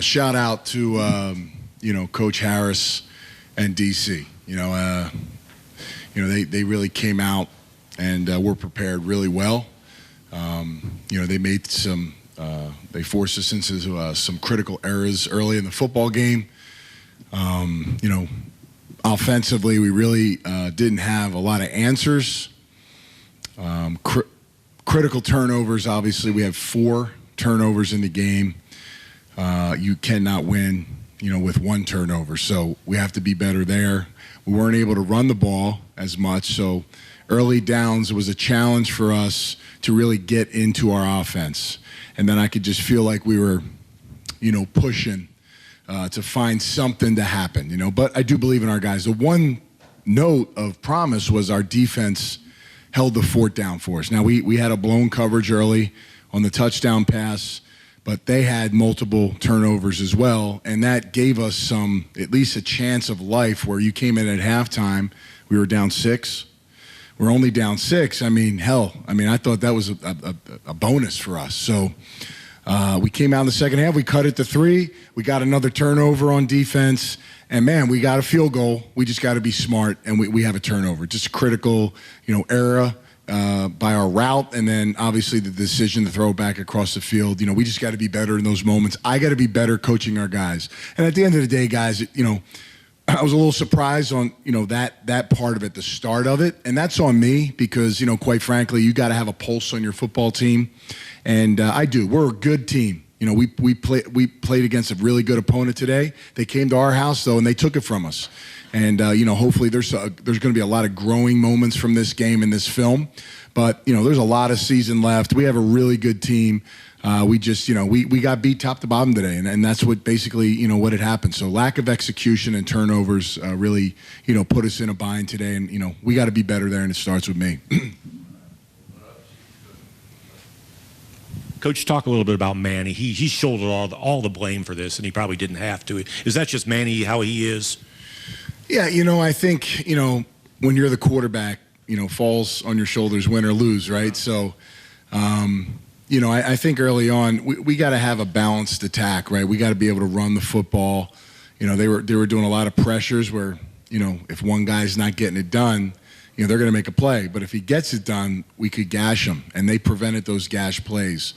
Shout out to Coach Harris and DC. They really came out and were prepared really well. They made they forced us into some critical errors early in the football game. Offensively, we really didn't have a lot of answers. Critical turnovers, obviously, we have 4 turnovers in the game. You cannot win, with 1 turnover. So we have to be better there. We weren't able to run the ball as much. So early downs, it was a challenge for us to really get into our offense. And then I could just feel like we were, pushing to find something to happen, But I do believe in our guys. The one note of promise was our defense held the fort down for us. Now, we had a blown coverage early on the touchdown pass, but they had multiple turnovers as well, and that gave us at least a chance of life where you came in at halftime, we were down 6. We're only down 6. I thought that was a bonus for us. So we came out in the second half. We cut it to 3. We got another turnover on defense. And, man, we got a field goal. We just got to be smart, and we have a turnover. Just a critical, error by our route, and then obviously the decision to throw it back across the field. We just got to be better in those moments. I got to be better coaching our guys. And at the end of the day, guys, I was a little surprised on, that part of it, the start of it. And that's on me because, quite frankly, you got to have a pulse on your football team. And I do. We're a good team. We played against a really good opponent today. They came to our house, though, and they took it from us. And, hopefully there's going to be a lot of growing moments from this game and this film. But, there's a lot of season left. We have a really good team. We just, we got beat top to bottom today, and that's what basically, what had happened. So lack of execution and turnovers really, put us in a bind today, and, we got to be better there, and it starts with me. Coach, talk a little bit about Manny. He shouldered all the blame for this, and he probably didn't have to. Is that just Manny, how he is? Yeah, I think, when you're the quarterback, falls on your shoulders, win or lose, right? So, I think early on we got to have a balanced attack, right? We got to be able to run the football. They were doing a lot of pressures where, if one guy's not getting it done, they're going to make a play. But if he gets it done, we could gash him, and they prevented those gash plays.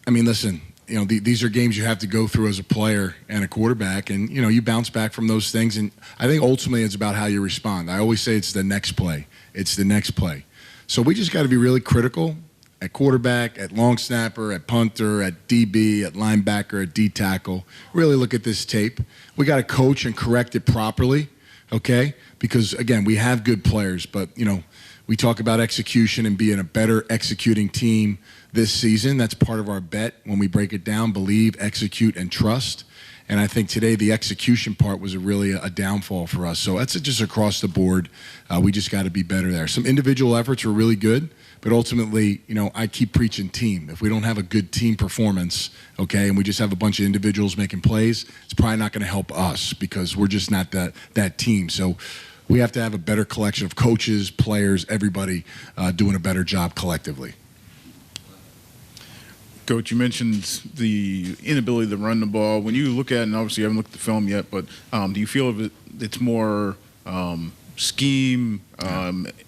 Listen, these are games you have to go through as a player and a quarterback, and, you bounce back from those things. And I think ultimately it's about how you respond. I always say it's the next play. It's the next play. So we just got to be really critical at quarterback, at long snapper, at punter, at DB, at linebacker, at D-tackle. Really look at this tape. We got to coach and correct it properly, okay? Because, again, we have good players, but, we talk about execution and being a better executing team this season. That's part of our bet when we break it down: believe, execute, and trust. And I think today the execution part was really a downfall for us. So that's just across the board. We just got to be better there. Some individual efforts were really good, but ultimately, I keep preaching team. If we don't have a good team performance, okay, and we just have a bunch of individuals making plays, it's probably not going to help us because we're just not that team. So we have to have a better collection of coaches, players, everybody doing a better job collectively. Coach, you mentioned the inability to run the ball. When you look at it, and obviously you haven't looked at the film yet, but do you feel it's more scheme,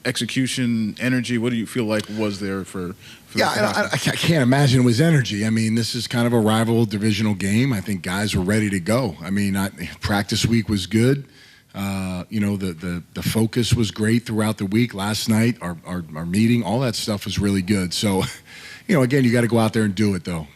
execution, energy? What do you feel like was there for I can't imagine it was energy. This is kind of a rival divisional game. I think guys were ready to go. Practice week was good. The focus was great throughout the week. Last night, our meeting, all that stuff was really good. So, again, you got to go out there and do it, though.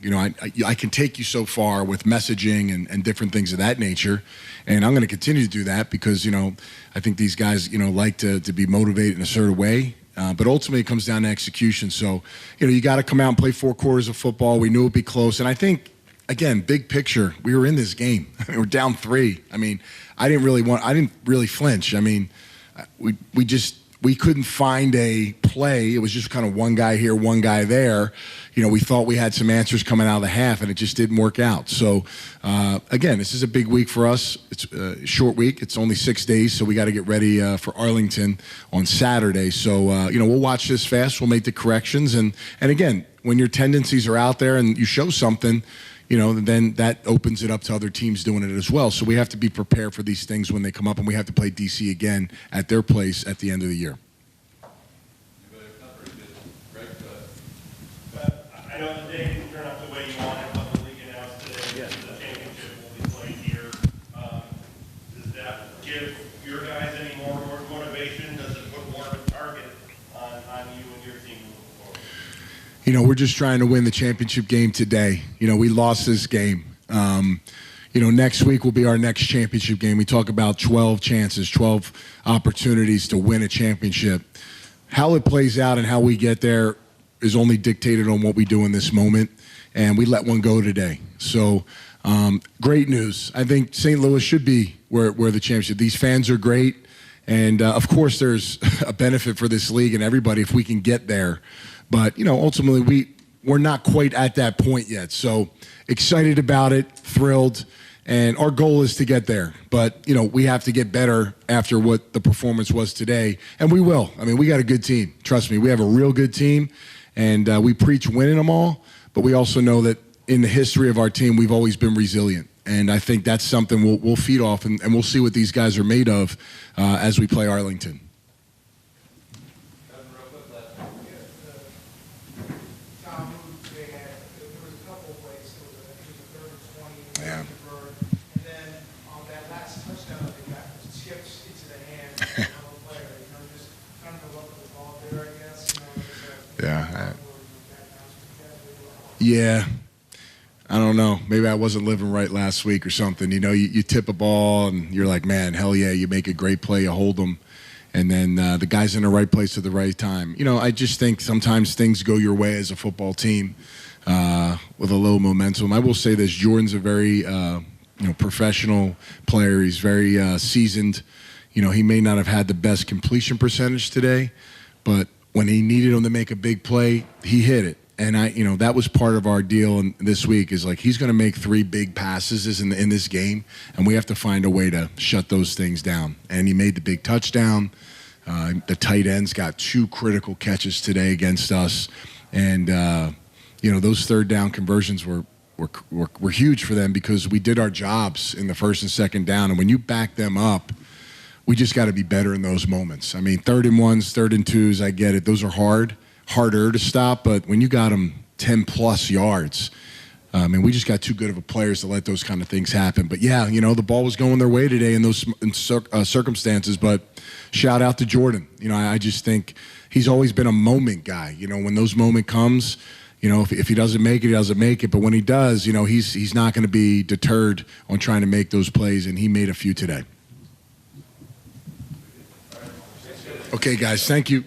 I can take you so far with messaging and different things of that nature, and I'm going to continue to do that because, I think these guys, like to be motivated in a certain way. But ultimately, it comes down to execution. So, you got to come out and play 4 quarters of football. We knew it would be close. And I think, again, big picture, we were in this game. We're down 3. I didn't really flinch. We couldn't find a play. It was just kind of one guy here, one guy there. We thought we had some answers coming out of the half, and it just didn't work out. So, again, this is a big week for us. It's a short week. It's only 6 days, so we got to get ready for Arlington on Saturday. So, we'll watch this fast. We'll make the corrections. And again, when your tendencies are out there and you show something, then that opens it up to other teams doing it as well. So we have to be prepared for these things when they come up, and we have to play DC again at their place at the end of the year. I know the day didn't turn out the way you wanted, but the league announced today that the championship will be played here. Does that give your guys any more motivation? Does it put more of a target on you and your team moving forward? We're just trying to win the championship game today. We lost this game. Next week will be our next championship game. We talk about 12 chances, 12 opportunities to win a championship. How it plays out and how we get there is only dictated on what we do in this moment, and we let one go today. So great news. I think St. Louis should be where the championship. These fans are great, and of course there's a benefit for this league and everybody if we can get there. But, ultimately we're not quite at that point yet. So excited about it, thrilled, and our goal is to get there. But, we have to get better after what the performance was today, and we will. I mean, we got a good team. Trust me, we have a real good team, and we preach winning them all, but we also know that in the history of our team, we've always been resilient. And I think that's something we'll feed off, and we'll see what these guys are made of as we play Arlington. Yeah. And then on that last touchdown that they got, chips into the hand of a player. Just kind of the luck of the ball there, I guess. Yeah. I don't know. Maybe I wasn't living right last week or something. You tip a ball and you're like, man, hell yeah, you make a great play, you hold them. And then the guy's in the right place at the right time. I just think sometimes things go your way as a football team with a low momentum. I will say this, Jordan's a very professional player. He's very seasoned. He may not have had the best completion percentage today, but when he needed him to make a big play, he hit it. And that was part of our deal this week is like he's going to make 3 big passes in this game, and we have to find a way to shut those things down. And he made the big touchdown. The tight ends got 2 critical catches today against us, and those third down conversions were huge for them because we did our jobs in the first and second down. And when you back them up, we just got to be better in those moments. I mean, 3rd and 1s, 3rd and 2s, I get it. Those are harder to stop, but when you got them 10-plus yards, we just got too good of a players to let those kind of things happen. But, yeah, the ball was going their way today in those circumstances, but shout out to Jordan. I just think he's always been a moment guy. When those moment comes, if he doesn't make it, he doesn't make it. But when he does, he's not going to be deterred on trying to make those plays, and he made a few today. Okay, guys, thank you.